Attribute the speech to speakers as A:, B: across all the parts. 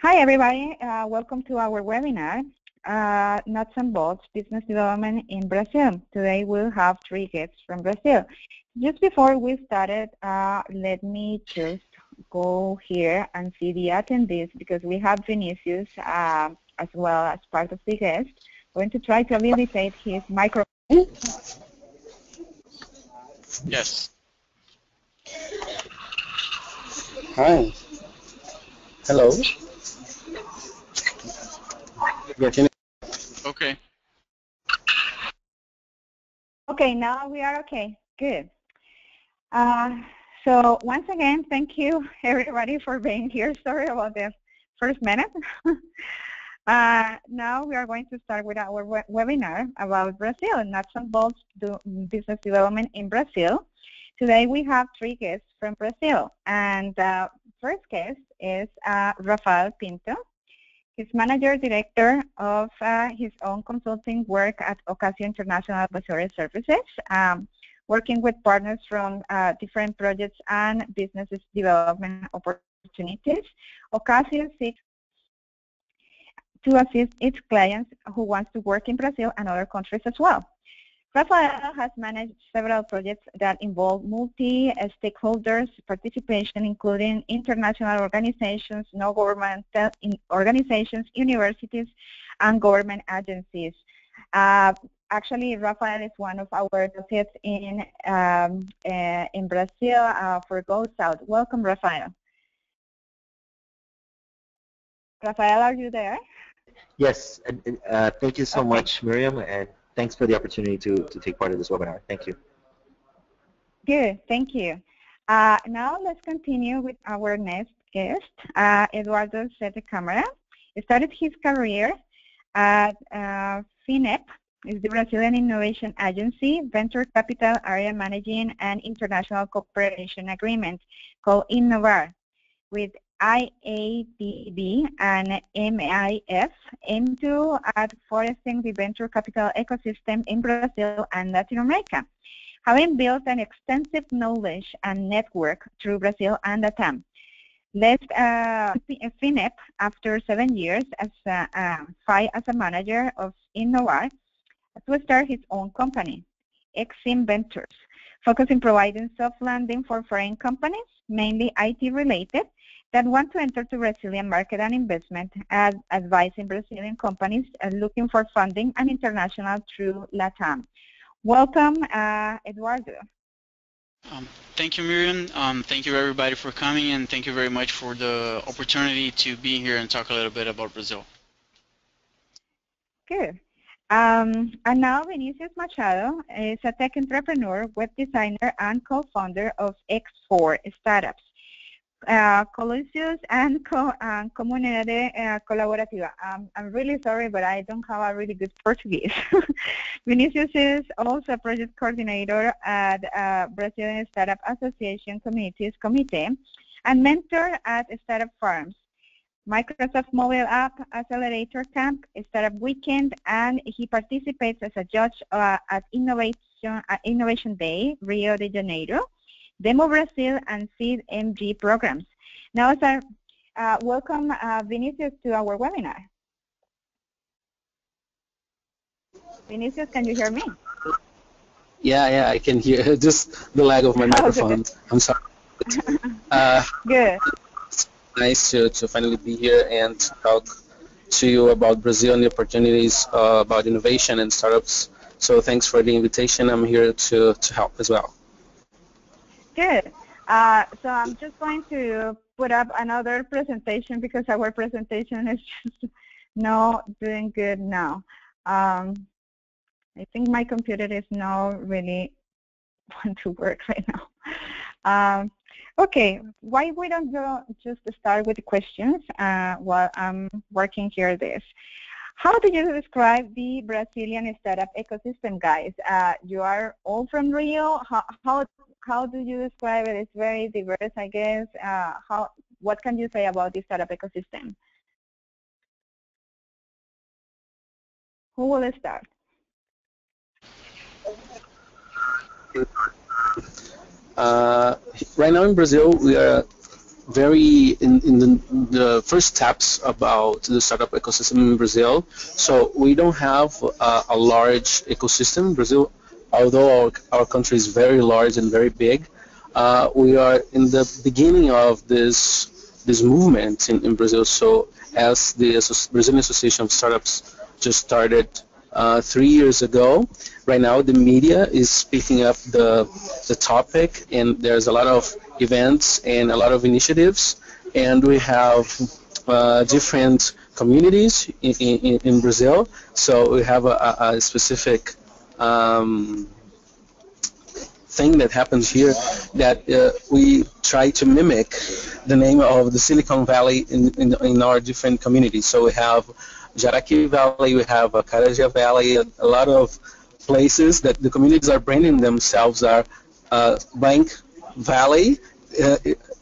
A: Hi, everybody. Welcome to our webinar, Nuts and Bolts Business Development in Brazil. Today we'll have three guests from Brazil. Just before we started, let me just go here and see the attendees because we have Vinicius as well as part of the guest. We're going to try to habilitate his microphone.
B: Yes.
C: Hi. Hello.
B: Okay.
A: Okay, now we are okay. Good. So once again, thank you everybody for being here. Sorry about the first minute. Now we are going to start with our webinar about Brazil, Nuts and Bolts Business Development in Brazil. Today we have three guests from Brazil, and first guest is Rafael Pinto. He's manager director of his own consulting work at Ocasio International Advisory Services, working with partners from different projects and business development opportunities. Ocasio seeks to assist its clients who want to work in Brazil and other countries as well. Rafael has managed several projects that involve multi-stakeholders participation, including international organizations, non-governmental organizations, universities, and government agencies. Actually, Rafael is one of our associates in Brazil for Go South. Welcome, Rafael. Rafael, are you there?
D: Yes, thank you so much, Miriam, and thanks for the opportunity to take part of this webinar. Thank you.
A: Good, thank you. Now let's continue with our next guest, Eduardo Sete Câmara. He started his career at FINEP, is the Brazilian Innovation Agency, Venture Capital Area Managing an International Cooperation Agreement called Innovar with IADB and MIF aim to fostering the venture capital ecosystem in Brazil and Latin America, having built an extensive knowledge and network through Brazil and LATAM. Left FINEP after 7 years as a manager of Innovar to start his own company, Exim Ventures, focusing providing soft landing for foreign companies, mainly IT related, that want to enter the Brazilian market and investment, advising Brazilian companies looking for funding and international through LATAM. Welcome, Eduardo.
B: Thank you, Miriam. Thank you, everybody, for coming, and thank you very much for the opportunity to be here and talk a little bit about Brazil.
A: Good. And now Vinicius Machado is a tech entrepreneur, web designer, and co-founder of X4 Startups. Colusius and Comunidade Colaborativa. I'm really sorry, but I don't have a really good Portuguese. Vinicius is also a project coordinator at Brazilian Startup Association Communities Committee and mentor at Startup Farms, Microsoft Mobile App Accelerator Camp, Startup Weekend, and he participates as a judge at Innovation Day, Rio de Janeiro, Demo Brazil, and Seed MG programs. Now, sir, welcome Vinicius to our webinar. Vinicius, can you hear me?
C: Yeah, I can hear. Just the lag of my microphone. I'm sorry.
A: Good.
C: It's nice to finally be here and talk to you about Brazil and the opportunities about innovation and startups. So thanks for the invitation. I'm here to help as well.
A: Good. So I'm just going to put up another presentation because our presentation is just not doing good now. I think my computer is not really want to work right now. Okay, why we don't go just start with the questions while I'm working here this. How do you describe the Brazilian startup ecosystem, guys? You are all from Rio. How do you describe it? It's very diverse, I guess. What can you say about the startup ecosystem? Who will start?
C: Right now in Brazil, we are very in the first steps about the startup ecosystem in Brazil. So we don't have a large ecosystem in Brazil, although our country is very large and very big. We are in the beginning of this movement in Brazil. So as the Brazilian Association of Startups just started 3 years ago, right now the media is picking up the topic, and there's a lot of events and a lot of initiatives, and we have different communities in Brazil. So we have a specific thing that happens here that we try to mimic the name of the Silicon Valley in our different communities. So we have Jaraqui Valley, we have Carajé Valley, a lot of places that the communities are branding themselves are Bank Valley,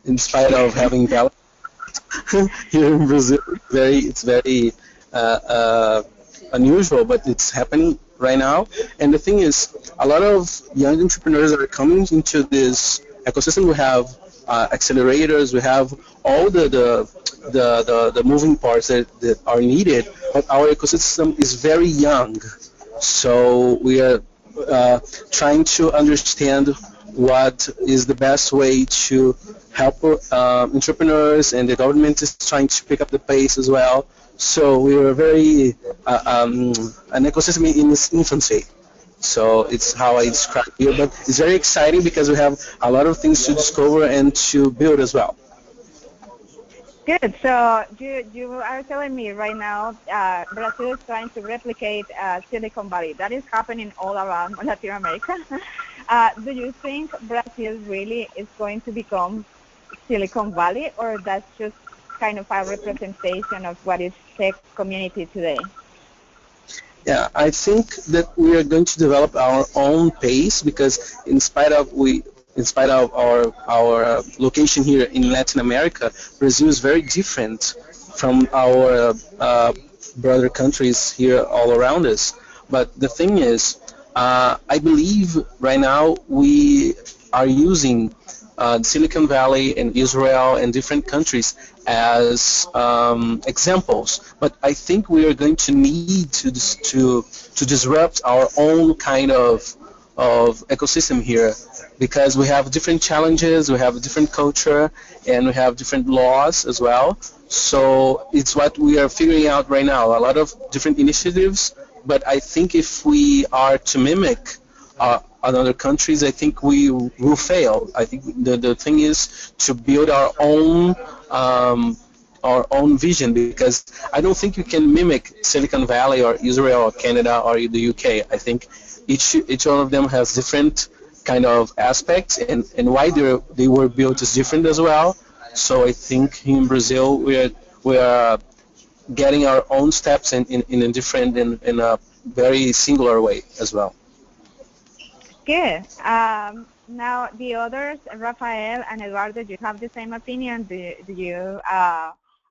C: in spite of having valley here in Brazil. It's very unusual, but it's happening right now. And the thing is, a lot of young entrepreneurs are coming into this ecosystem. We have accelerators, we have all the moving parts that are needed, but our ecosystem is very young. So we are trying to understand what is the best way to help entrepreneurs, and the government is trying to pick up the pace as well. So we are very an ecosystem in its infancy. So it's how I describe it here, but it's very exciting because we have a lot of things to discover and to build as well.
A: Good. So you are telling me right now Brazil is trying to replicate Silicon Valley. That is happening all around Latin America. Do you think Brazil really is going to become Silicon Valley, or that's just kind of a representation of what is tech community today?
C: Yeah, I think that we are going to develop our own pace, because in spite of our location here in Latin America, Brazil is very different from our brother countries here all around us. But the thing is, I believe right now we are using Silicon Valley and Israel and different countries as examples, but I think we are going to need to disrupt our own kind of ecosystem here, because we have different challenges, we have a different culture, and we have different laws as well. So it's what we are figuring out right now, a lot of different initiatives, but I think if we are to mimic other countries, I think we will fail. I think the thing is to build our own vision, because I don't think you can mimic Silicon Valley or Israel or Canada or the UK. I think each one of them has different kind of aspects, and why they were built is different as well. So I think in Brazil we are getting our own steps in a different, in a very singular way as well.
A: Good. Now the others, Rafael and Eduardo, do you have the same opinion?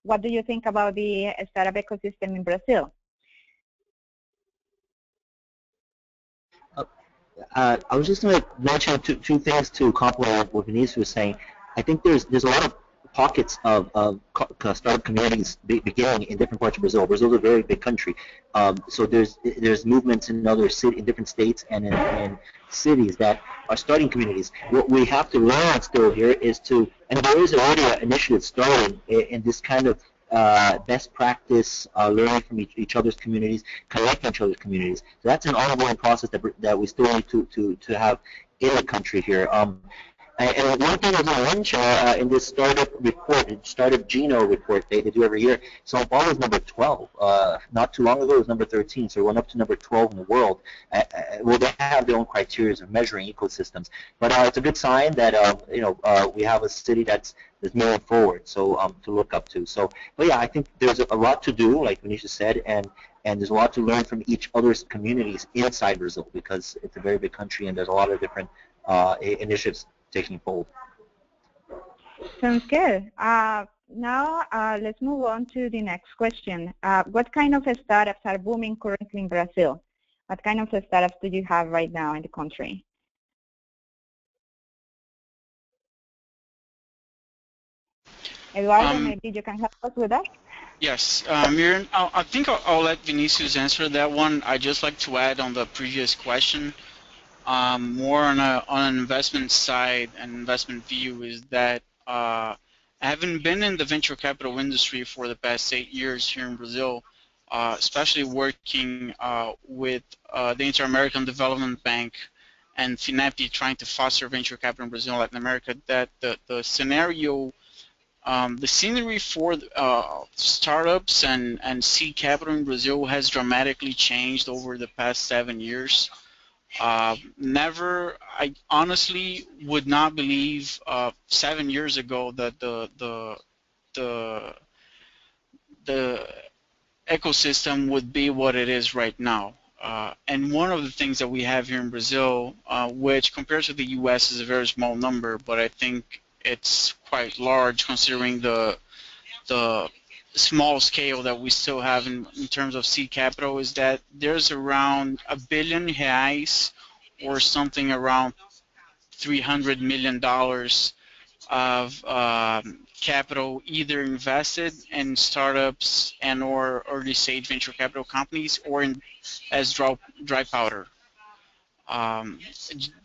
A: What do you think about the startup ecosystem in Brazil?
D: I was just going to mention two things to complement what Vinicius was saying. I think there's a lot of pockets of startup communities beginning in different parts of Brazil. Brazil is a very big country, so there's movements in in different states and in cities that are starting communities. What we have to learn still here is and there is already an initiative started in this kind of best practice, learning from each other's communities, connecting each other's communities. So that's an ongoing process that we still need to have in the country here. And one thing I was going to mention in this startup report, Startup Geno report they do every year, São Paulo is number 12. Not too long ago it was number 13, so it went up to number 12 in the world. Well, they have their own criteria of measuring ecosystems, but it's a good sign that we have a city that's moving forward, so to look up to. So, but yeah, I think there's a lot to do, like Vinicius said, and there's a lot to learn from each other's communities inside Brazil, because it's a very big country and there's a lot of different initiatives taking hold.
A: Sounds good. Now let's move on to the next question. What kind of startups are booming currently in Brazil? What kind of startups do you have right now in the country? Eduardo,
B: Um,
A: maybe you can help us with that?
B: yes, Miriam, I think I'll let Vinicius answer that one. I just like to add on the previous question, more on an investment side and investment view is that having been in the venture capital industry for the past 8 years here in Brazil, especially working with the Inter-American Development Bank and FINEP trying to foster venture capital in Brazil and Latin America, that the scenario, the scenery for startups and seed capital in Brazil has dramatically changed over the past 7 years. I honestly would not believe 7 years ago that the the ecosystem would be what it is right now. And one of the things that we have here in Brazil, which compared to the U.S. is a very small number, but I think it's quite large considering the small scale that we still have in terms of seed capital, is that there's around R$ 1 billion or something around $300 million of capital either invested in startups and or early stage venture capital companies or as dry powder. Um,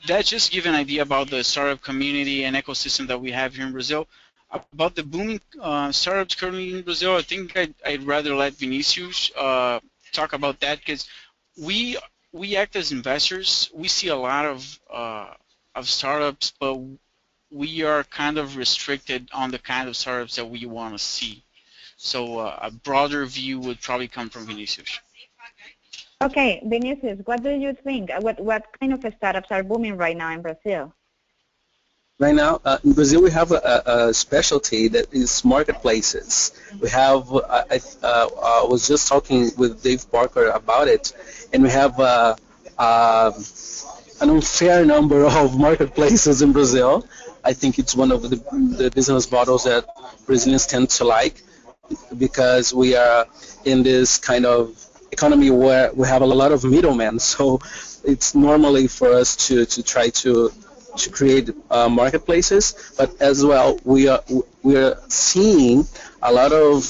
B: that just give an idea about the startup community and ecosystem that we have here in Brazil. About the booming startups currently in Brazil, I think I'd rather let Vinicius talk about that, because we we act as investors. We see a lot of startups, but we are kind of restricted on the kind of startups that we want to see. So a broader view would probably come from Vinicius.
A: Okay, Vinicius, what do you think? What kind of startups are booming right now in Brazil?
C: Right now, in Brazil, we have a specialty that is marketplaces. We have, I was just talking with Dave Parker about it, and we have an unfair number of marketplaces in Brazil. I think it's one of the business models that Brazilians tend to like, because we are in this kind of economy where we have a lot of middlemen. So it's normally for us to try to create marketplaces, but as well we are seeing a lot of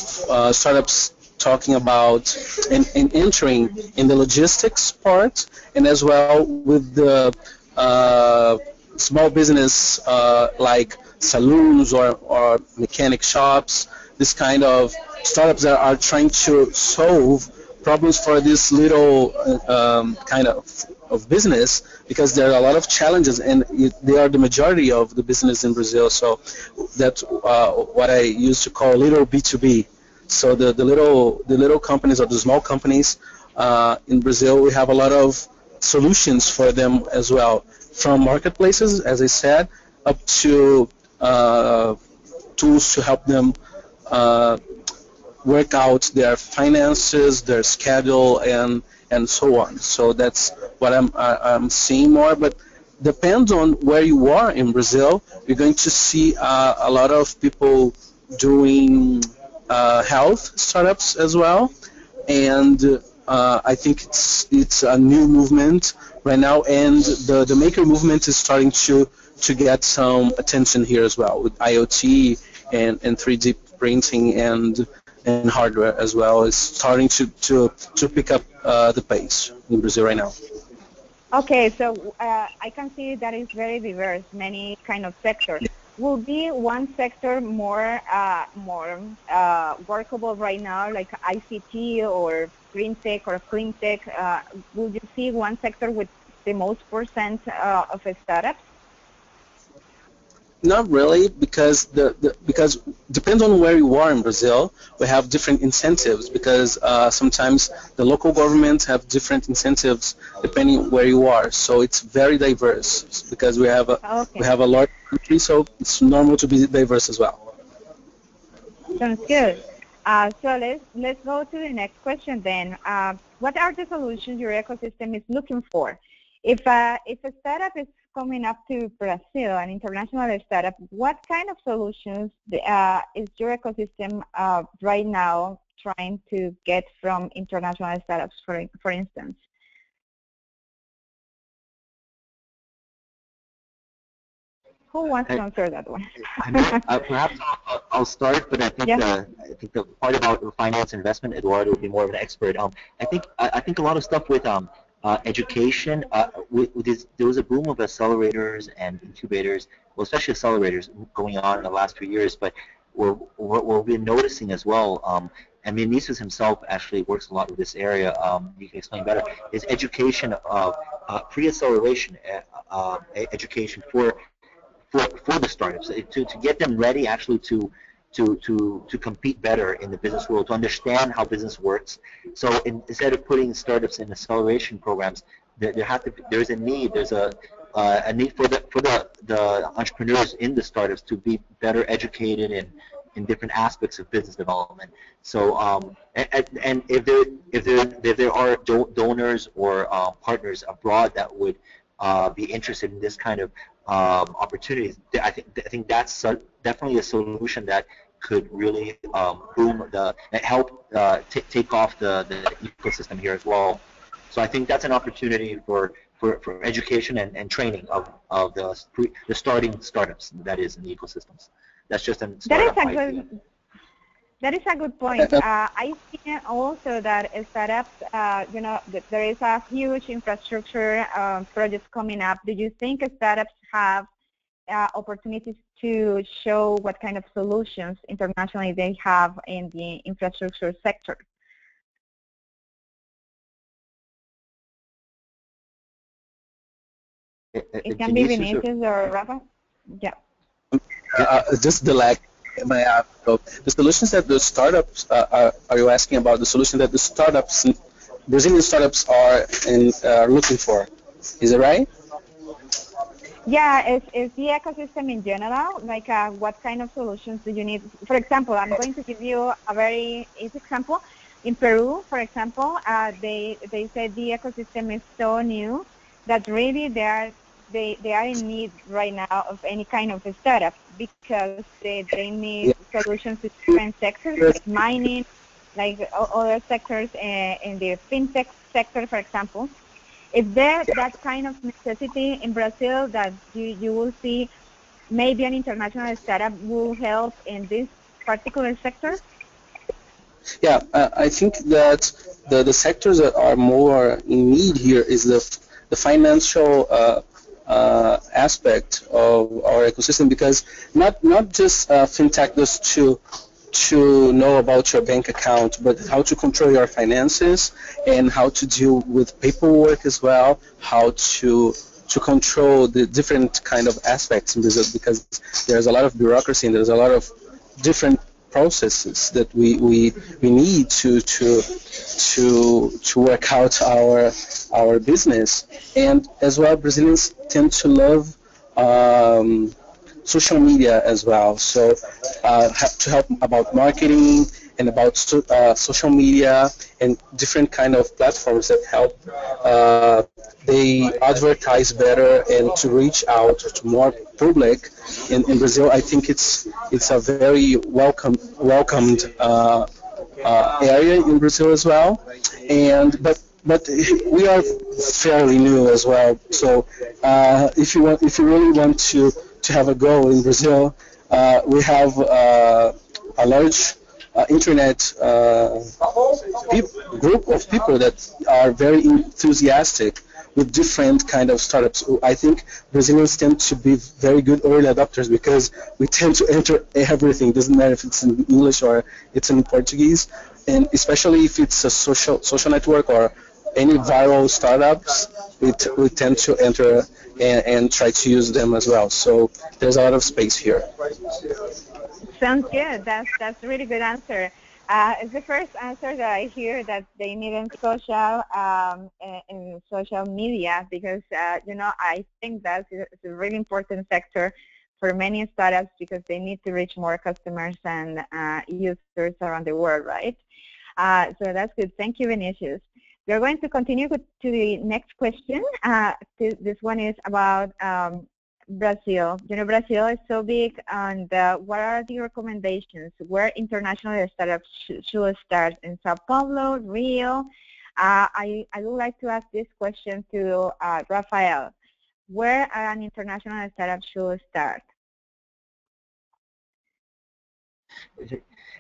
C: startups talking about and entering in the logistics part, and as well with the small business like saloons or mechanic shops, this kind of startups that are trying to solve problems for this little kind of business, because there are a lot of challenges, and they are the majority of the business in Brazil. So that's what I used to call little B2B. So the little companies or the small companies in Brazil, we have a lot of solutions for them as well, from marketplaces, as I said, up to tools to help them work out their finances, their schedule, and so on. So that's what I'm seeing more. But depends on where you are in Brazil. You're going to see a lot of people doing health startups as well, and I think it's a new movement right now, and the maker movement is starting to get some attention here as well, with IoT and 3D printing and hardware as well is starting to pick up the pace in Brazil right now.
A: Okay, so I can see that it's very diverse, many kind of sectors. Will be one sector more workable right now, like ICT or green tech or clean tech? Will you see one sector with the most percent of startups?
C: Not really, because because depends on where you are in Brazil. We have different incentives, because sometimes the local governments have different incentives depending where you are. So it's very diverse, because we have a large country, so it's normal to be diverse as well.
A: Sounds good. So let's go to the next question then. What are the solutions your ecosystem is looking for? If a startup is coming up to Brazil, an international startup, what kind of solutions is your ecosystem right now trying to get from international startups, for instance? Who wants to answer that one?
D: Perhaps I'll start, but I think the part about finance investment, Eduardo would be more of an expert. I think a lot of stuff with education. There was a boom of accelerators and incubators, well, especially accelerators, going on in the last few years. But what we've been noticing as well, and Vinicius himself actually works a lot with this area. You can explain better. Is education of pre-acceleration education for the startups to get them ready actually to compete better in the business world, to understand how business works. So instead of putting startups in acceleration programs, there's a need. There's a need for the entrepreneurs in the startups to be better educated in different aspects of business development. So and if there are donors or partners abroad that would be interested in this kind of opportunities, I think that's definitely a solution that could really help take off the ecosystem here as well. So I think that's an opportunity for education and training of the starting startups, that is, in the ecosystems. That's just a startup idea.
A: That is a good point. I think also that startups, there is a huge infrastructure projects coming up. Do you think startups have opportunities to show what kind of solutions internationally they have in the infrastructure sector? It can be Vinicius or Rafa. Yeah.
C: Just the lag. So the solutions that the startups are you asking about the solution that the startups, Brazilian startups, are looking for? Is it right?
A: Yeah, it's the ecosystem in general. Like, what kind of solutions do you need? For example, I'm going to give you a very easy example. In Peru, for example, they said the ecosystem is so new that really they are in need right now of any kind of a startup, because they need solutions to different sectors, like mining, like other sectors in the fintech sector, for example. Is there that kind of necessity in Brazil that you will see maybe an international startup will help in this particular sector?
C: Yeah, I think that the sectors that are more in need here is the financial aspect of our ecosystem, because not just fintech just to know about your bank account, but how to control your finances and how to deal with paperwork as well, how to control the different kind of aspects in Brazil, because there's a lot of bureaucracy and there's a lot of different processes that we need to work out our business. And as well, Brazilians tend to love social media as well. So to help about marketing and about social media and different kind of platforms that help they advertise better and to reach out to more public in Brazil. I think it's a very welcomed area in Brazil as well. And but we are fairly new as well. So if you really want to have a go in Brazil, we have a large internet group of people that are very enthusiastic with different kind of startups. I think Brazilians tend to be very good early adopters because we tend to enter everything. Doesn't matter if it's in English or it's in Portuguese, and especially if it's a social network or any viral startups, we tend to enter and try to use them as well. So there's a lot of space here.
A: Sounds good. That's a really good answer. It's the first answer that I hear that they need in social media, because I think that's a really important sector for many startups, because they need to reach more customers and users around the world, right? So that's good. Thank you, Vinicius. We're going to continue to the next question. This one is about Brazil. Brazil is so big, and what are the recommendations? Where international startups should start? In Sao Paulo, Rio? I would like to ask this question to Rafael. where an international startup should start?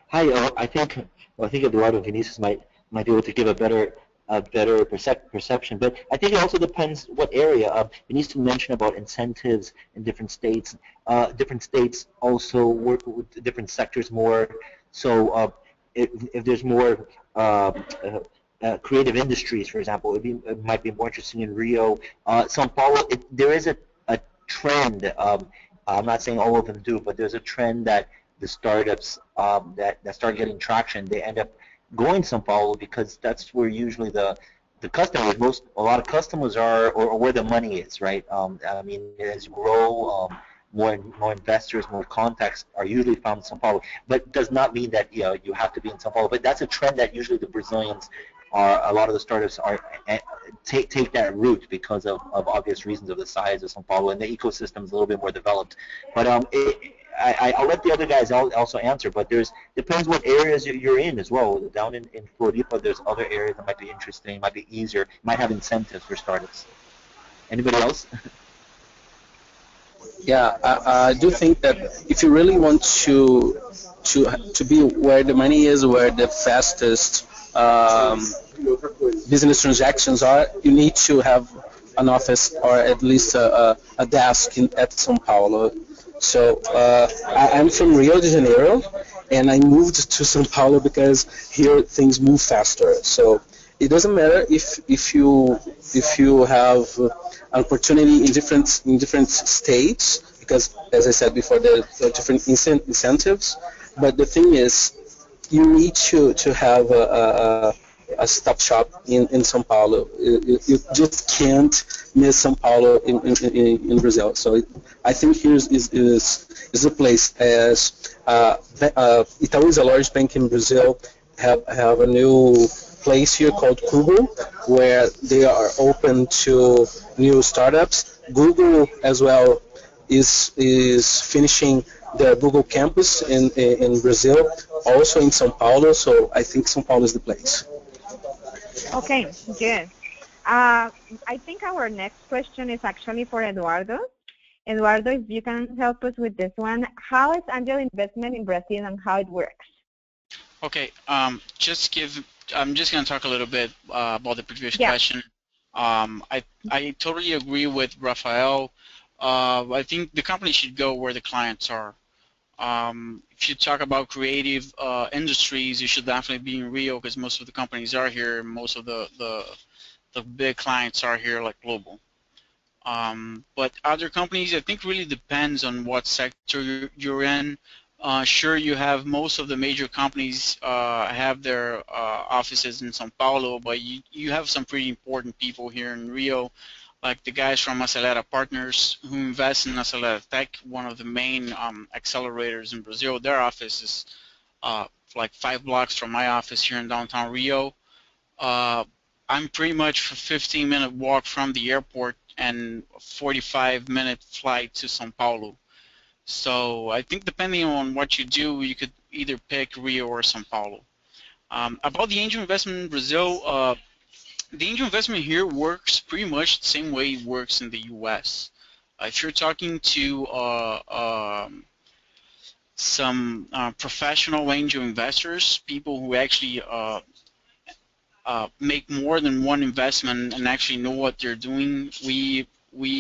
D: Hi, I think Eduardo Vinicius might be able to give a better perception, but I think it also depends what area. Vinicius mentioned about incentives in different states. Different states also work with different sectors more. So if there's more creative industries, for example, it might be more interesting in Rio. Sao Paulo, there is a trend. I'm not saying all of them do, but there's a trend that the startups that start getting traction, they end up going to Sao Paulo because that's where usually the customers, a lot of customers are, or where the money is, right? I mean, as you grow, more investors, more contacts are usually found in Sao Paulo, but does not mean that you have to be in Sao Paulo. But that's a trend that usually the Brazilians are. A lot of the startups are take that route because of obvious reasons of the size of Sao Paulo, and the ecosystem is a little bit more developed. But I'll let the other guys also answer, but depends what areas you're in as well. Down in Floripa, there's other areas that might be interesting, might be easier, might have incentives for startups. Anybody else?
C: Yeah, I do think that if you really want to be where the money is, where the fastest business transactions are, you need to have an office or at least a desk at São Paulo. So I'm from Rio de Janeiro, and I moved to São Paulo because here things move faster. So it doesn't matter if you have an opportunity in different states, because as I said before, there are different incentives. But the thing is, you need to have a stop shop in São Paulo. You just can't miss São Paulo in Brazil. So I think here is a place, as Itaú is a large bank in Brazil, have a new place here called Google, where they are open to new startups. Google as well is finishing the Google campus in Brazil, also in São Paulo. So I think São Paulo is the place.
A: Okay, good. I think our next question is actually for Eduardo. Eduardo, if you can help us with this one. How is angel investment in Brazil and how it works?
B: Okay, I'm just going to talk a little bit about the previous question. I totally agree with Rafael. I think the company should go where the clients are. If you talk about creative industries, you should definitely be in Rio because most of the companies are here. Most of the big clients are here, like global. But other companies, I think, really depends on what sector you're in. Sure, you have most of the major companies have their offices in São Paulo, but you have some pretty important people here in Rio, like the guys from Acelera Partners who invest in Acelera Tech, one of the main accelerators in Brazil. Their office is like 5 blocks from my office here in downtown Rio. I'm pretty much a 15-minute walk from the airport and a 45-minute flight to São Paulo. So I think depending on what you do, you could either pick Rio or São Paulo. About the angel investment in Brazil, the angel investment here works pretty much the same way it works in the U.S. If you're talking to some professional angel investors, people who actually make more than one investment and actually know what they're doing, we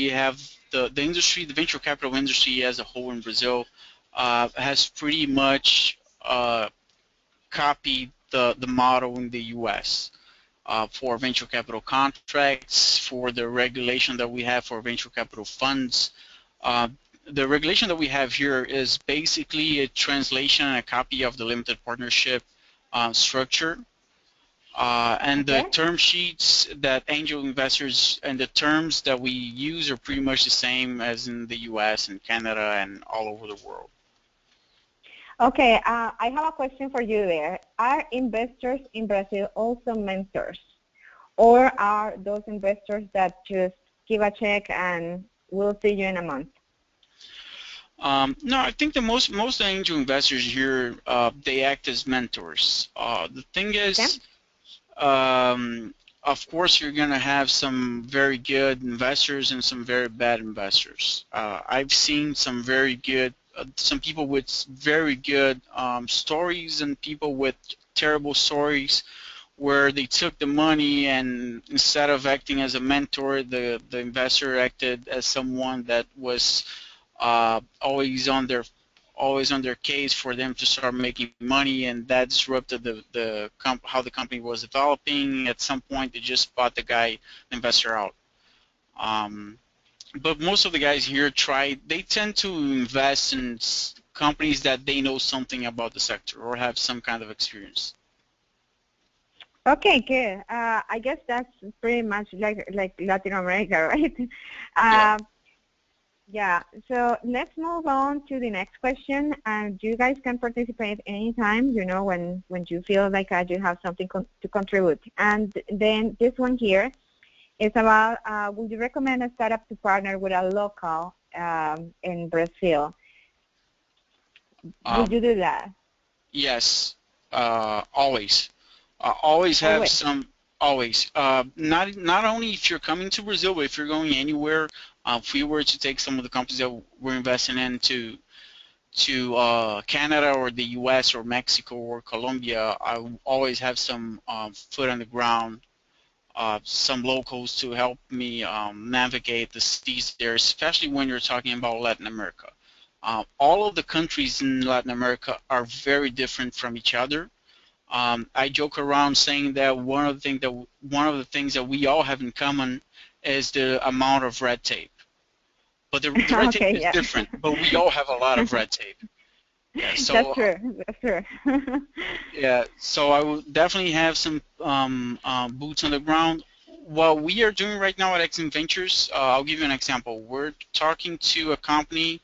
B: have the industry, the venture capital industry as a whole in Brazil has pretty much copied the model in the U.S. For venture capital contracts, for the regulation that we have for venture capital funds. The regulation that we have here is basically a translation and a copy of the limited partnership structure. And the term sheets that angel investors and the terms that we use are pretty much the same as in the U.S. and Canada and all over the world.
A: Okay, I have a question for you there. Are investors in Brazil also mentors? Or are those investors that just give a check and we'll see you in a month?
B: No, I think the most angel investors here, they act as mentors. The thing is, of course, you're going to have some very good investors and some very bad investors. I've seen some very good, some people with very good stories and people with terrible stories where they took the money and instead of acting as a mentor, the investor acted as someone that was always on their case for them to start making money, and that disrupted how the company was developing. At some point, they just bought the investor out. But most of the guys here they tend to invest in companies that they know something about the sector or have some kind of experience.
A: Okay, good. I guess that's pretty much like Latin America, right?
B: Yeah.
A: Yeah, so let's move on to the next question. And you guys can participate anytime, when you feel like you have something to contribute. And then this one here is about, would you recommend a startup to partner with a local in Brazil? Would you do that?
B: Yes, always. Always have some. Always. Not only if you're coming to Brazil, but if you're going anywhere. If we were to take some of the companies that we're investing in to Canada or the U.S. or Mexico or Colombia, I always have some foot on the ground, some locals to help me navigate the seas there, especially when you're talking about Latin America. All of the countries in Latin America are very different from each other. I joke around saying that one of the things that we all have in common is the amount of red tape. But the red tape is different, but we all have a lot of red tape. Yeah, so,
A: that's true. That's true.
B: Yeah, so I will definitely have some boots on the ground. What we are doing right now at Exim Ventures, I'll give you an example. We're talking to a company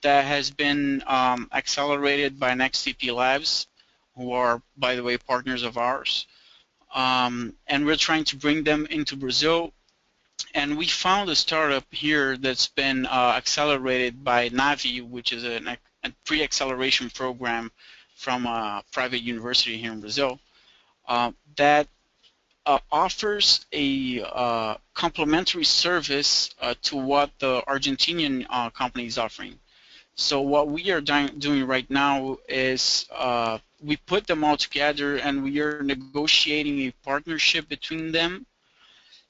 B: that has been accelerated by NextCP Labs, who are, by the way, partners of ours. And we're trying to bring them into Brazil. And we found a startup here that's been accelerated by Navi, which is a pre-acceleration program from a private university here in Brazil, that offers a complementary service to what the Argentinian company is offering. So what we are doing right now is we put them all together and we are negotiating a partnership between them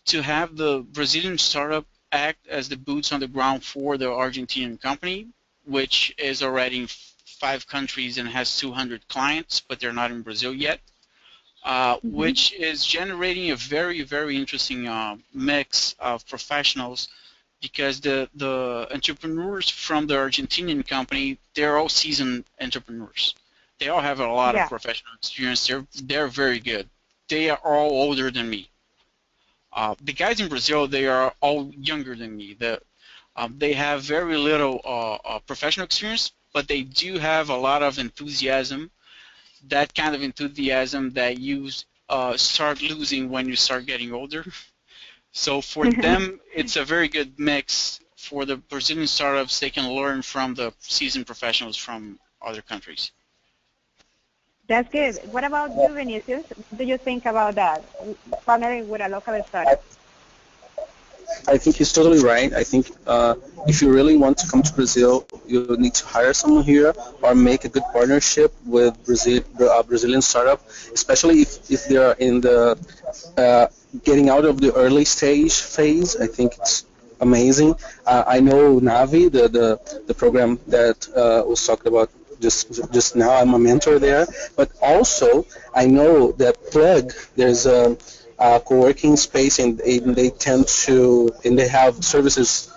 B: to have the Brazilian startup act as the boots on the ground for the Argentinian company, which is already in 5 countries and has 200 clients, but they're not in Brazil yet, which is generating a very, very interesting mix of professionals, because the entrepreneurs from the Argentinian company, they're all seasoned entrepreneurs. They all have a lot of professional experience. They're very good. They are all older than me. The guys in Brazil, they are all younger than me. They have very little professional experience, but they do have a lot of enthusiasm, that kind of enthusiasm that you start losing when you start getting older. So for them, it's a very good mix. For the Brazilian startups, they can learn from the seasoned professionals from other countries.
A: That's good. What about you, Vinicius? What do you think about that, partnering with a local startup?
C: I think he's totally right. I think if you really want to come to Brazil, you need to hire someone here or make a good partnership with Brazilian startup, especially if they are in the getting out of the early stage phase. I think it's amazing. I know Navi, the program that was talked about just now. I'm a mentor there, but also I know that Plug, there's a co-working space, and they tend to, and they have services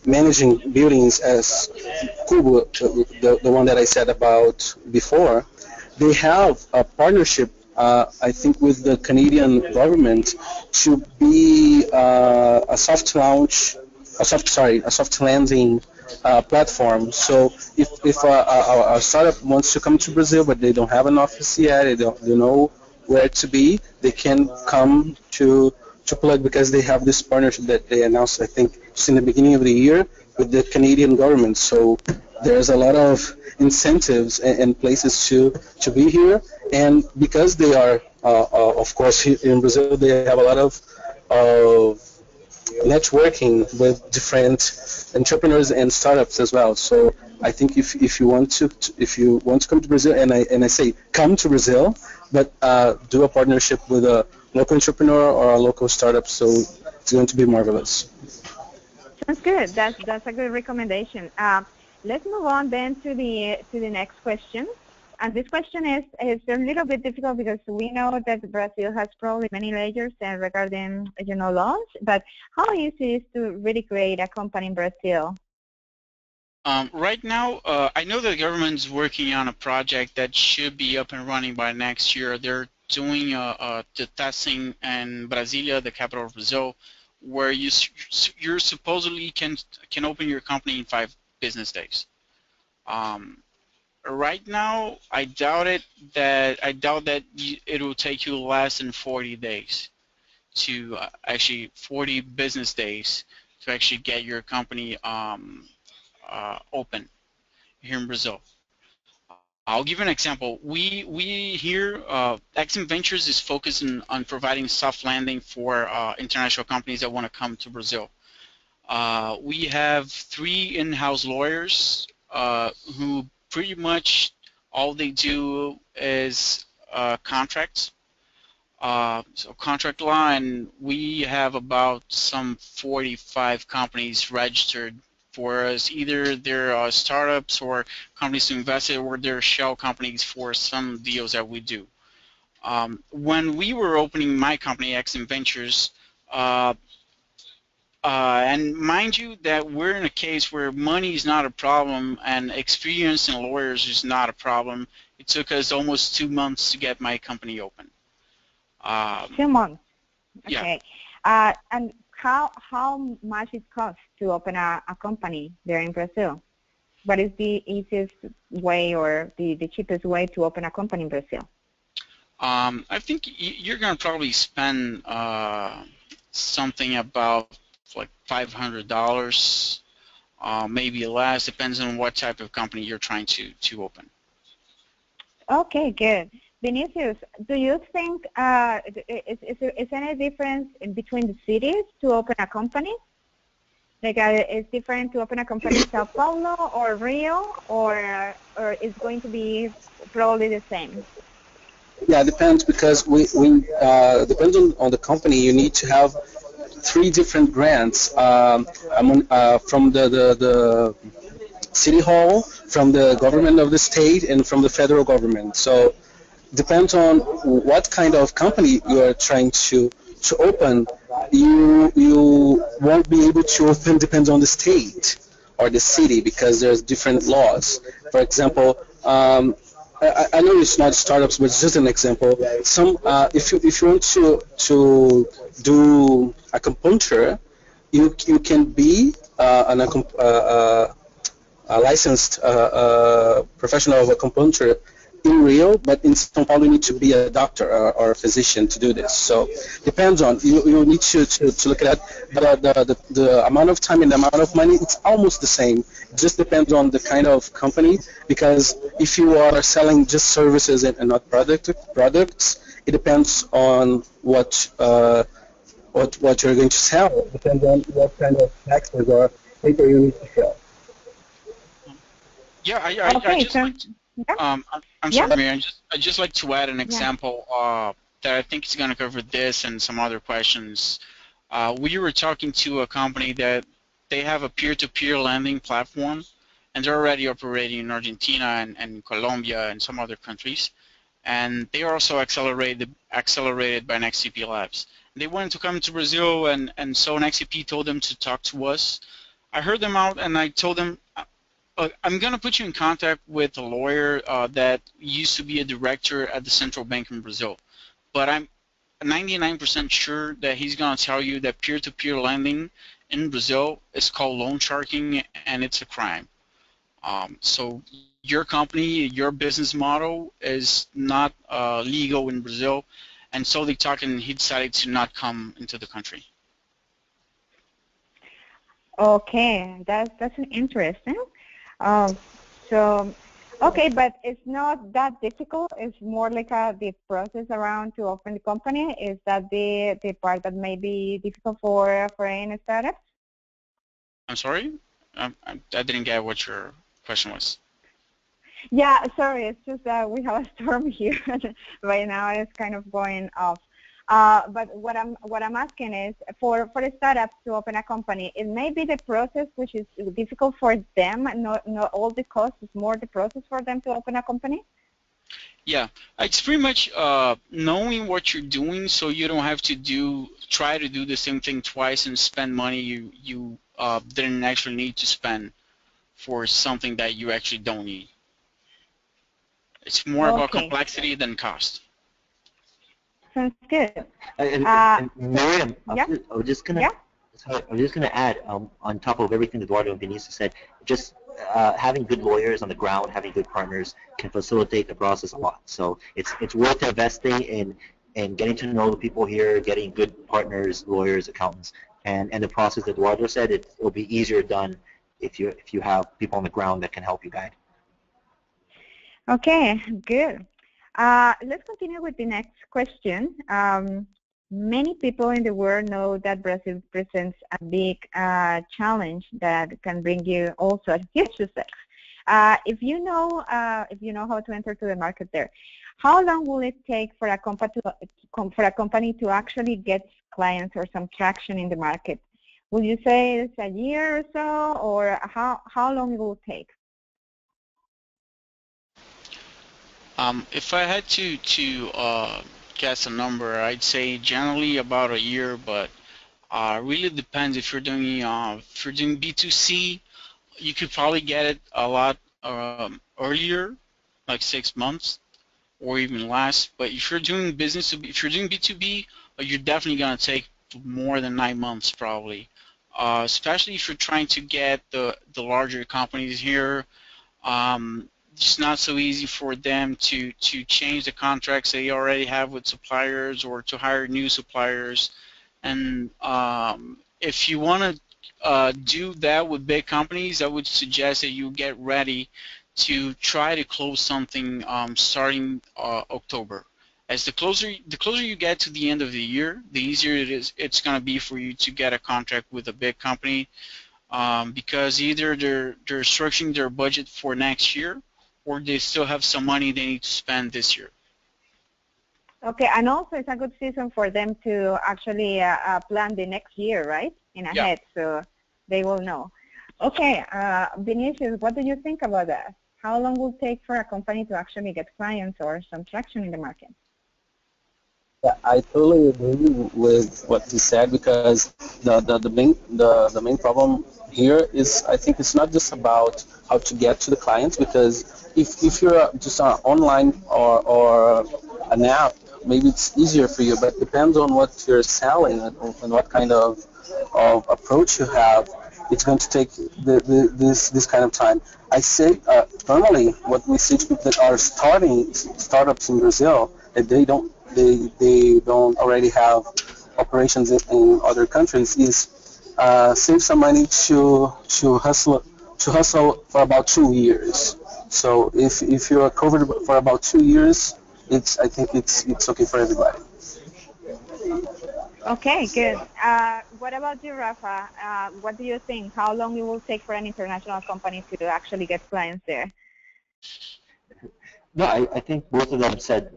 C: managing buildings as Kubo, the one that I said about before. They have a partnership, I think, with the Canadian government to be a soft landing platform. So if a startup wants to come to Brazil but they don't have an office yet, they know where to be, they can come to Plug, because they have this partnership that they announced, I think, just in the beginning of the year with the Canadian government. So there's a lot of incentives and places to be here. And because they are, of course, here in Brazil, they have a lot of networking with different entrepreneurs and startups as well. So I think if you want to come to Brazil, and I say come to Brazil, but do a partnership with a local entrepreneur or a local startup. So it's going to be marvelous.
A: Sounds good. That's a good recommendation. Let's move on then to the next question. And this question is a little bit difficult because we know that Brazil has probably many layers regarding laws. But how easy is to really create a company in Brazil?
B: Right now, I know the government's working on a project that should be up and running by next year. They're doing the testing in Brasilia, the capital of Brazil, where you supposedly can open your company in 5 business days. Right now, I doubt that it will take you less than 40 days to actually 40 business days to actually get your company open here in Brazil. I'll give you an example. We here, Exim Ventures is focused on providing soft landing for international companies that want to come to Brazil. We have 3 in-house lawyers who pretty much all they do is contracts. So contract law, and we have about some 45 companies registered for us. Either they're startups or companies to invest in, or they're shell companies for some deals that we do. When we were opening my company, Exim Ventures, and mind you that we're in a case where money is not a problem and experience in lawyers is not a problem. It took us almost 2 months to get my company open.
A: 2 months.
B: Yeah.
A: Okay. And how much it costs to open a company there in Brazil? What is the easiest way or the cheapest way to open a company in Brazil?
B: I think you're going to probably spend something about like $500, maybe less, depends on what type of company you're trying to open.
A: Okay, good. Vinicius, do you think is any difference in between the cities to open a company? Like, it's different to open a company in Sao Paulo or Rio, or it's going to be probably the same?
C: Yeah, it depends, because we depends on the company. You need to have 3 different grants from the city hall, from the government of the state, and from the federal government. So depends on what kind of company you are trying to open. You won't be able to open, depends on the state or the city, because there's different laws. For example, I know it's not startups, but it's just an example. Some if you want to do acupuncture, you can be a licensed professional of acupuncture in Rio, but in São Paulo you need to be a doctor or a physician to do this. So depends on you need to look at that. The amount of time and the amount of money, it's almost the same. It just depends on the kind of company, because if you are selling just services and not products, it depends on what you're going to sell. It depends on what kind of taxes or paper you need to show.
B: Yeah, I just like to,
A: yeah.
B: I'm sorry, Mary. I'd just like to add an example that I think is going to cover this and some other questions. We were talking to a company that they have a peer-to-peer lending platform, and they're already operating in Argentina and Colombia and some other countries. And they are also accelerated by NextCP Labs. They wanted to come to Brazil, and so NextCP told them to talk to us. I heard them out, and I told them, I'm going to put you in contact with a lawyer that used to be a director at the Central Bank in Brazil. But I'm 99% sure that he's going to tell you that peer-to-peer lending in Brazil is called loan sharking, and it's a crime. So your company, your business model is not legal in Brazil, and so they talked, and he decided to not come into the country.
A: Okay, that's interesting. So Okay, but it's not that difficult. It's more like the process around to open the company. Is that the part that may be difficult for any startup?
B: I'm sorry? I didn't get what your question was.
A: Yeah, sorry. It's just that we have a storm here right now. It's kind of going off. But what I'm asking is for a startup to open a company, it may be the process which is difficult for them. Not all the cost. It's more the process for them to open a company.
B: Yeah, it's pretty much knowing what you're doing, so you don't have to try to do the same thing twice and spend money you didn't actually need to spend for something that you actually don't need. It's more about
A: Okay,
B: complexity than cost.
A: sounds good.
D: And Miriam,
A: Yeah,
D: I was just gonna,
A: yeah.
D: sorry, I was just gonna add, on top of everything Eduardo and Vinicius said, just having good lawyers on the ground, having good partners can facilitate the process a lot. So it's worth investing in getting to know the people here, getting good partners, lawyers, accountants, and the process that Eduardo said, it'll be easier done if you have people on the ground that can help you guide.
A: Okay, good. Let's continue with the next question. Many people in the world know that Brazil presents a big challenge that can bring you also a huge success. If you know how to enter to the market there, how long will it take for a company to actually get clients or some traction in the market? Would you say it's a year or so, or how long it will take?
B: If I had to guess a number, I'd say generally about a year, but really depends. If you're doing B2C, you could probably get it a lot earlier, like 6 months or even less. But if you're doing if you're doing B2B, you're definitely gonna take more than 9 months probably. Especially if you're trying to get the larger companies here. It's not so easy for them to change the contracts they already have with suppliers or to hire new suppliers. And if you want to do that with big companies, I would suggest that you get ready to try to close something starting October. As the closer you get to the end of the year, the easier it's going to be for you to get a contract with a big company, because either they're structuring their budget for next year, or they still have some money they need to spend this year.
A: Okay, and also it's a good season for them to actually plan the next year, right, in ahead, so they will know. Okay, Vinicius, what do you think about that? How long will it take for a company to actually get clients or some traction in the market?
C: Yeah, I totally agree with what you said, because the main problem here is, I think it's not just about how to get to the clients, because if you're just on online or an app, maybe it's easier for you, but it depends on what you're selling and what kind of approach you have. It's going to take this kind of time. I say normally what we see to people that are starting startups in Brazil, that they don't already have operations in other countries, is save some money to hustle for about 2 years. So if you are covered for about 2 years, I think it's okay for everybody.
A: Okay, good. What about you, Rafa? What do you think? How long it will take for an international company to actually get clients there?
D: No, I think both of them said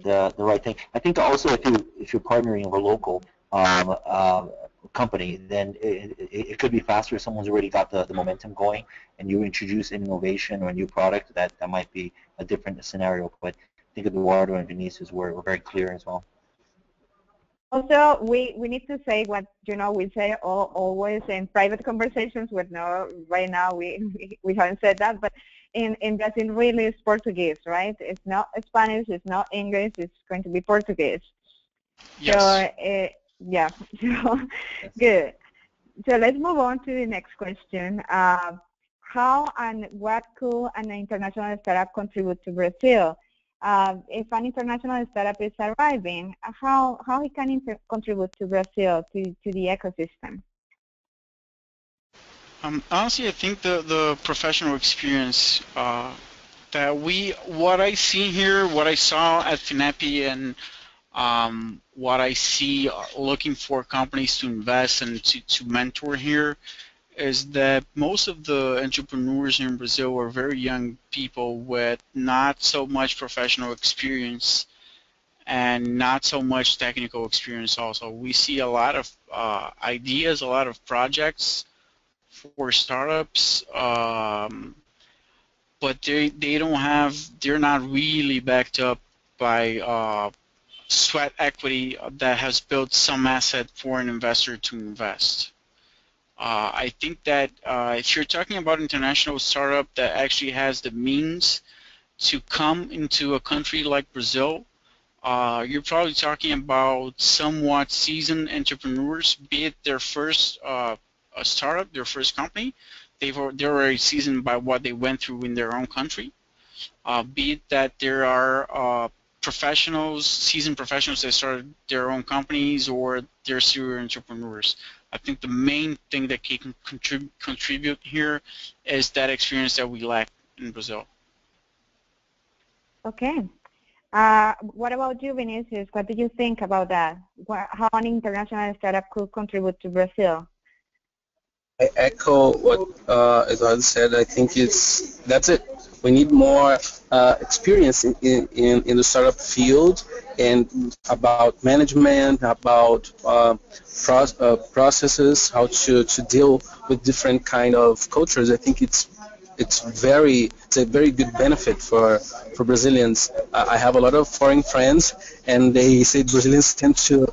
D: the right thing. I think also if you're partnering with a local company, then it could be faster if someone's already got the momentum going, and you introduce an innovation or a new product that might be a different scenario. But I think Eduardo and Vinicius were very clear as well.
A: Also, we need to say what we say always in private conversations. With no, right now we haven't said that, but in Brazil really it's Portuguese, right? It's not Spanish, it's not English, it's going to be Portuguese.
B: Yes.
A: So yeah, so good. So let's move on to the next question. How and what could an international startup contribute to Brazil? If an international startup is arriving, how it can contribute to Brazil, to the ecosystem?
B: Honestly, I think the professional experience That what I see here, what I saw at FINEPI, and what I see looking for companies to invest and to mentor here is that most of the entrepreneurs in Brazil are very young people with not so much professional experience and not so much technical experience also. We see a lot of ideas, a lot of projects for startups, but they don't have, they're not really backed up by sweat equity that has built some asset for an investor to invest. I think that if you're talking about international startup that actually has the means to come into a country like Brazil, you're probably talking about somewhat seasoned entrepreneurs, be it their first a startup, their first company. They're already seasoned by what they went through in their own country. Be it that there are professionals, seasoned professionals that started their own companies, or they're serial entrepreneurs. I think the main thing that can contribute here is that experience that we lack in Brazil.
A: Okay. What about you, Vinicius? What do you think about that? How an international startup could contribute to Brazil?
C: I echo what Eduardo said. I think that's it. We need more experience in the startup field and about management, about processes, how to deal with different kind of cultures. I think it's a very good benefit for Brazilians. I have a lot of foreign friends, and they say Brazilians tend to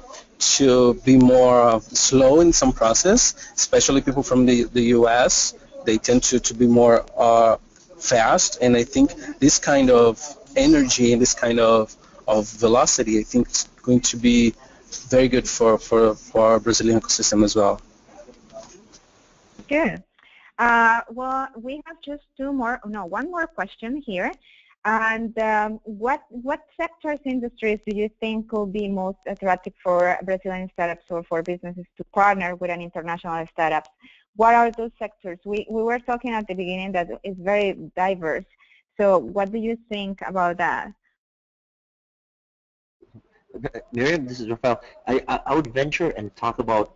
C: be more slow in some process, especially people from the US. They tend to be more fast, and I think this kind of energy and this kind of velocity, I think, is going to be very good for our Brazilian ecosystem as well.
A: Good. Well, we have just one more question here. And what sectors, industries do you think will be most attractive for Brazilian startups or for businesses to partner with an international startup? What are those sectors? We were talking at the beginning that it's very diverse. So what do you think about that?
D: Miriam, this is Rafael. I would venture and talk about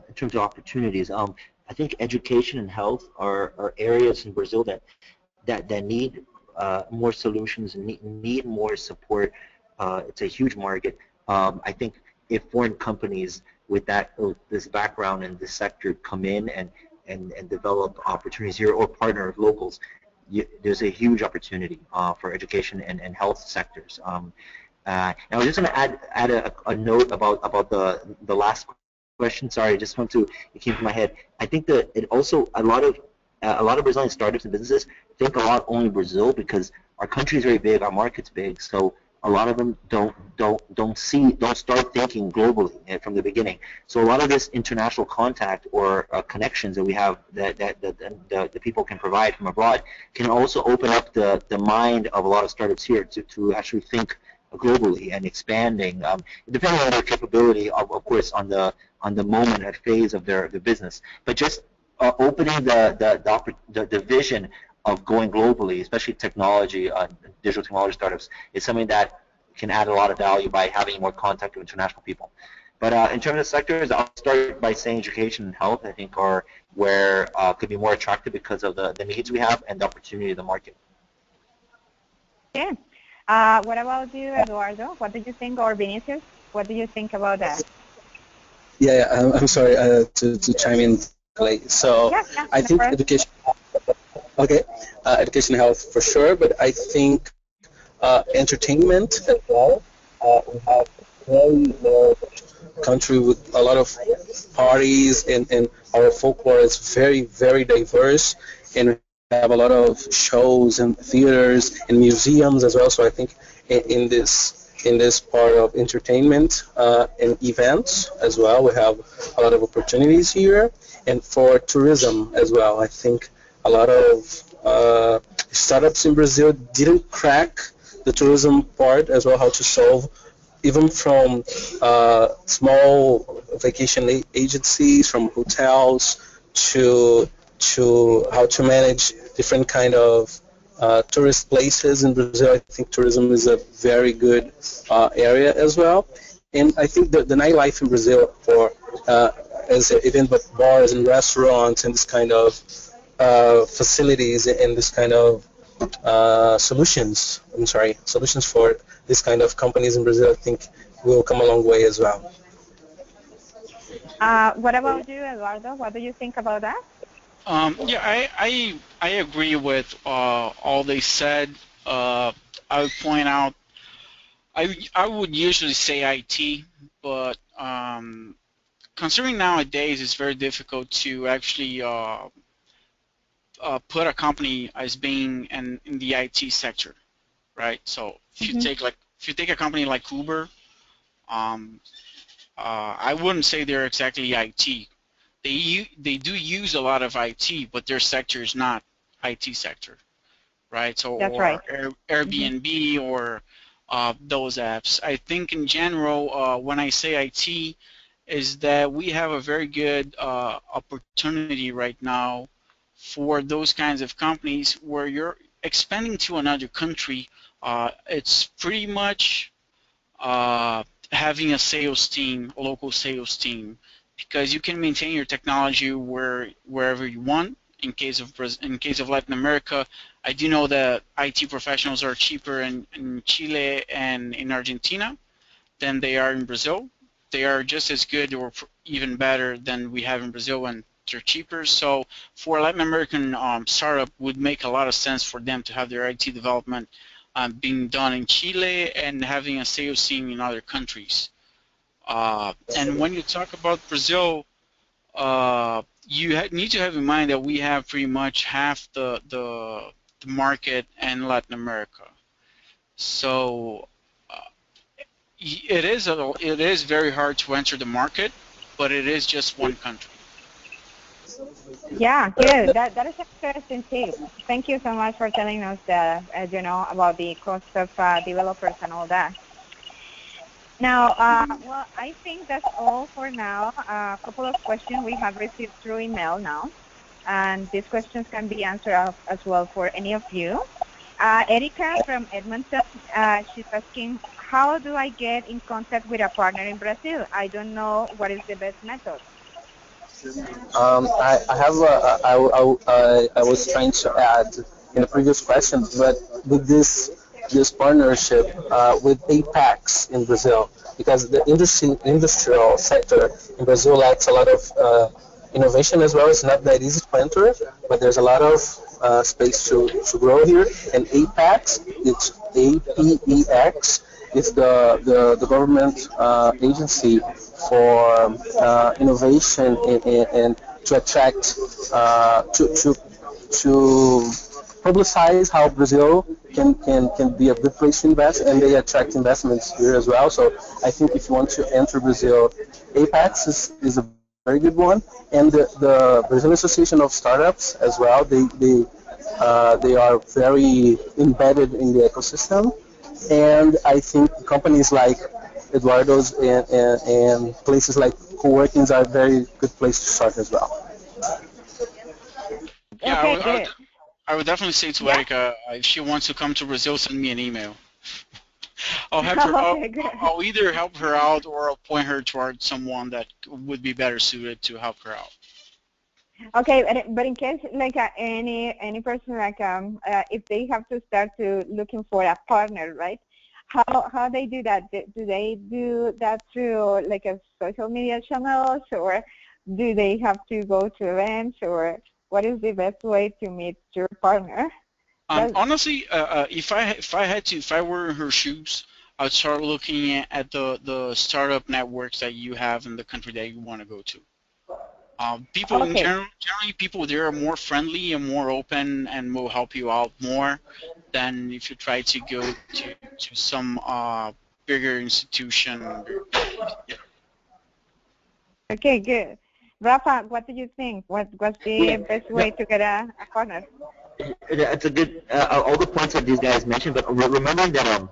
D: in terms of opportunities. I think education and health are areas in Brazil that need more solutions and need more support. It's a huge market. I think if foreign companies with this background and this sector come in and develop opportunities here or partner with locals, there's a huge opportunity for education and health sectors. I was just going to add a note about the last question. Sorry, it came to my head. I think that it also a lot of Brazilian startups and businesses think a lot only Brazil because our country is very big, our market's big, so a lot of them don't start thinking globally from the beginning. So a lot of this international contact or connections that we have that the people can provide from abroad can also open up the mind of a lot of startups here to actually think globally and expanding, depending on their capability, of course, on the moment and phase of their business. But just opening the vision of going globally, especially technology, digital technology startups, is something that can add a lot of value by having more contact with international people. But in terms of sectors, I'll start by saying education and health, I think, are where could be more attractive because of the needs we have and the opportunity of the market.
A: Yeah. What about you, Eduardo? What do you think, or Vinicius? What do you think about that?
C: Yeah, I'm sorry to chime in late. So I think education, education and health for sure, but I think entertainment as well. We have a very large country with a lot of parties, and our folklore is very, very diverse, and we have a lot of shows and theaters and museums as well. So I think in this part of entertainment and events as well, we have a lot of opportunities here. And for tourism as well, I think a lot of startups in Brazil didn't crack the tourism part as well, how to solve even from small vacation agencies, from hotels to how to manage different kind of tourist places in Brazil. I think tourism is a very good area as well. And I think the nightlife in Brazil, for as even but bars and restaurants and this kind of facilities and this kind of solutions. I'm sorry, solutions for this kind of companies in Brazil, I think will come a long way as well.
A: What about you, Eduardo? What do you think about that?
B: Yeah, I agree with all they said. I would point out I would usually say IT, but considering nowadays it's very difficult to actually put a company as being in the IT sector, right? So if you take a company like Uber, I wouldn't say they're exactly IT. They do use a lot of IT, but their sector is not IT sector, right? So
A: That's
B: or
A: right.
B: Airbnb or those apps. I think in general, when I say IT, is that we have a very good opportunity right now for those kinds of companies where you're expanding to another country. It's pretty much having a sales team, a local sales team, because you can maintain your technology wherever you want. In case of Latin America, I do know that IT professionals are cheaper in Chile and in Argentina than they are in Brazil. They are just as good or even better than we have in Brazil, and they're cheaper. So for a Latin American startup, would make a lot of sense for them to have their IT development being done in Chile and having a sales team in other countries. And when you talk about Brazil, you need to have in mind that we have pretty much half the market in Latin America. So it is very hard to enter the market, but it is just one country.
A: Yeah, good. That is interesting too. Thank you so much for telling us that, about the cost of developers and all that. Now, well, I think that's all for now. A couple of questions we have received through email now, and these questions can be answered as well for any of you. Erica from Edmonton, she's asking, how do I get in contact with a partner in Brazil? I don't know what is the best method.
C: I was trying to add in the previous question, but with this partnership with Apex in Brazil, because the industrial sector in Brazil lacks a lot of innovation as well. It's not that easy to enter, but there's a lot of space to grow here. And Apex, it's APEX, is the government agency for innovation and to attract to publicize how Brazil can be a good place to invest, and they attract investments here as well. So I think if you want to enter Brazil, Apex is a very good one, and the Brazilian Association of Startups as well. They are very embedded in the ecosystem, and I think companies like Eduardo's and places like Coworkings are a very good place to start as well.
B: Yeah,
A: Okay, good.
B: I would definitely say to Erica, if she wants to come to Brazil, send me an email.
A: Okay, good.
B: I'll either help her out or I'll point her towards someone that would be better suited to help her out.
A: Okay, but in case like any person like if they have to start to looking for a partner, right? How they do that? Do they do that through like a social media channels, or do they have to go to events, or what is the best way to meet your partner?
B: Honestly, if I were in her shoes, I'd start looking at the startup networks that you have in the country that you want to go to. People in generally people there are more friendly and more open and will help you out more than if you try to go to some bigger institution. Yeah.
A: Okay, good. Rafa, what do you think? What's the best way to get a partner?
D: It's a good, all the points that these guys mentioned, but remembering that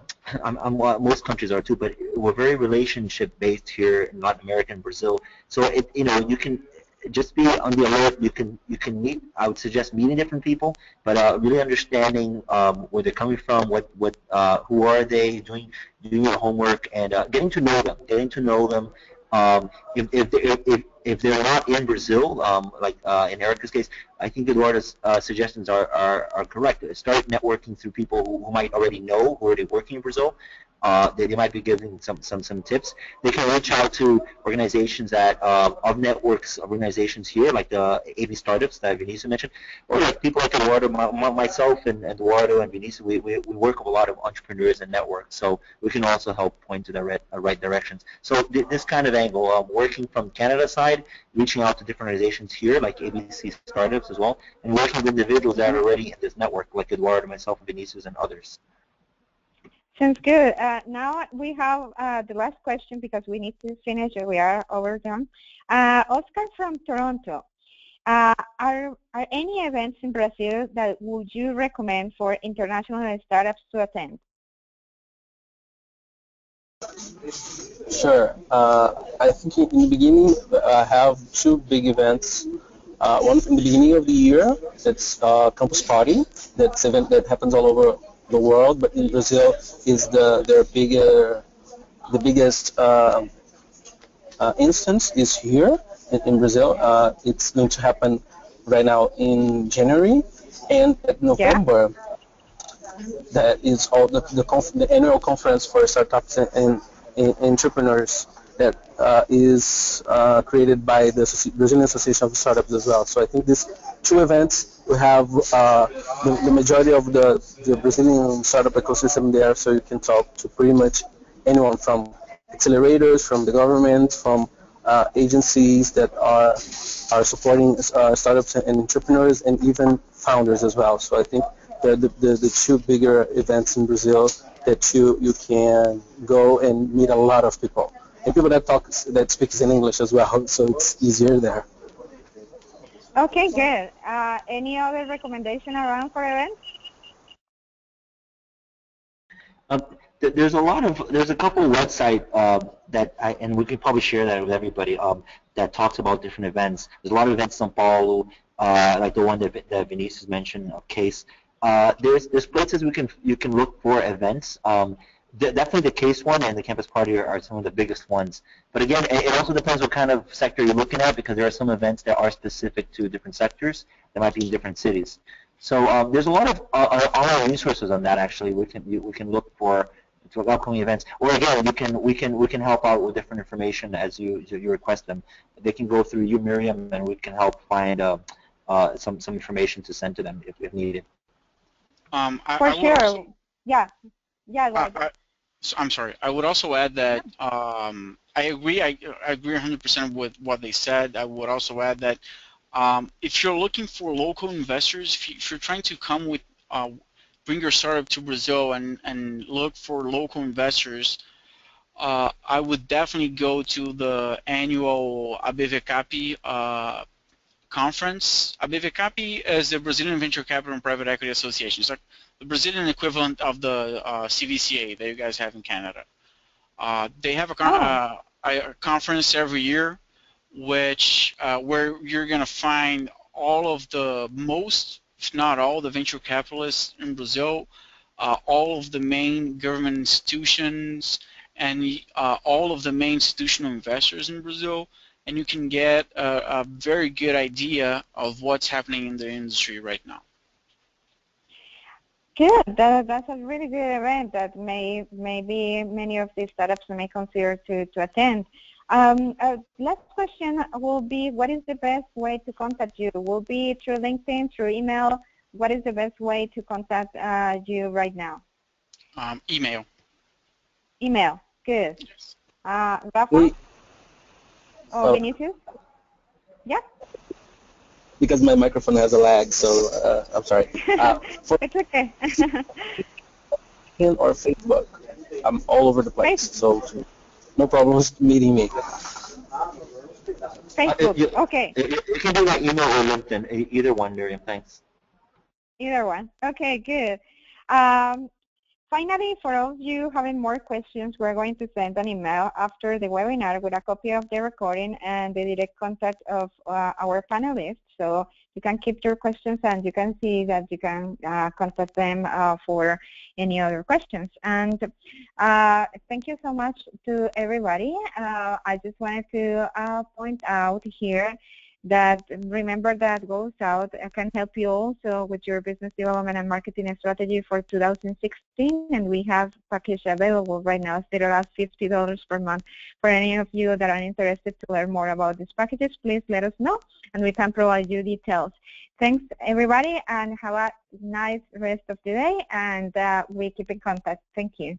D: most countries are too, but we're very relationship based here in Latin America and Brazil. So you can just be on the alert. You can meet. I would suggest meeting different people, but really understanding where they're coming from, who are they, doing your homework, and getting to know them. Getting to know them. If they're not in Brazil, like in Erica's case, I think Eduardo's suggestions are correct. Start networking through people who might already know, who are already working in Brazil. They might be giving some tips. They can reach out to organizations that of networks of organizations here, like the AB startups that Vinicius mentioned, or like people like Eduardo, myself, and Eduardo and Vinicius. We work with a lot of entrepreneurs and networks, so we can also help point to the right directions. So this kind of angle, working from Canada side, reaching out to different organizations here, like ABC startups as well, and working with individuals that are already in this network, like Eduardo, myself, and Vinicius, and others.
A: Sounds good. Now we have the last question because we need to finish. We are overdone. Oscar from Toronto. Are any events in Brazil that would you recommend for international startups to attend?
C: Sure. I think in the beginning, I have two big events. One in the beginning of the year, that's Campus Party. That's an event that happens all over the world, but in Brazil is the biggest instance is here in Brazil. It's going to happen right now in January, and at November, that is all the annual conference for startups and entrepreneurs that is created by the Brazilian Association of Startups as well. So I think these two events we have the majority of the Brazilian startup ecosystem there, so you can talk to pretty much anyone from accelerators, from the government, from agencies that are supporting startups and entrepreneurs, and even founders as well. So I think the two bigger events in Brazil that you can go and meet a lot of people, and people that speaks in English as well, so it's easier there.
A: Okay, good. Any other recommendation around for events?
D: There's a couple of websites and we can probably share that with everybody, that talks about different events. There's a lot of events in São Paulo, like the one that Vinicius mentioned, Case. There's places you can look for events. Definitely the Case one and the Campus Party are some of the biggest ones. But again, it also depends what kind of sector you're looking at, because there are some events that are specific to different sectors that might be in different cities. So there's a lot of online resources on that. Actually, we can look for upcoming events, or again, we can help out with different information as you request them. They can go through you, Miriam, and we can help find some information to send to them if needed.
A: For sure. Also, yeah.
B: So I'm sorry. I would also add that I agree. I agree 100% with what they said. I would also add that if you're looking for local investors, if you're trying to come with bring your startup to Brazil and look for local investors, I would definitely go to the annual ABVCAP conference. ABVCAP is the Brazilian Venture Capital and Private Equity Association. It's like the Brazilian equivalent of the CVCA that you guys have in Canada. They have a conference every year, which where you're going to find all of the most, if not all, the venture capitalists in Brazil, all of the main government institutions, and all of the main institutional investors in Brazil, and you can get a very good idea of what's happening in the industry right now.
A: Good. That's a really good event that maybe many of these startups may consider to attend. Last question will be, what is the best way to contact you? Will be through LinkedIn, through email? What is the best way to contact you right now?
B: Email.
A: Email. Good.
B: Yes.
A: Rafa? Vinicius? Yeah?
C: Because my microphone has a lag, so I'm sorry.
A: It's okay.
C: Or Facebook. I'm all over the place, so no problems meeting me.
A: Facebook, okay.
D: You can do that email or LinkedIn, either one, Miriam, thanks.
A: Either one. Okay, good. Finally, for all of you having more questions, we're going to send an email after the webinar with a copy of the recording and the direct contact of our panelists. So you can keep your questions and you can see that you can contact them for any other questions. And thank you so much to everybody. I just wanted to point out here that remember that Goals Out can help you also with your business development and marketing strategy for 2016, and we have package available right now. Still at $50 per month. For any of you that are interested to learn more about these packages, please let us know and we can provide you details. Thanks everybody, and have a nice rest of the day, and we keep in contact. Thank you.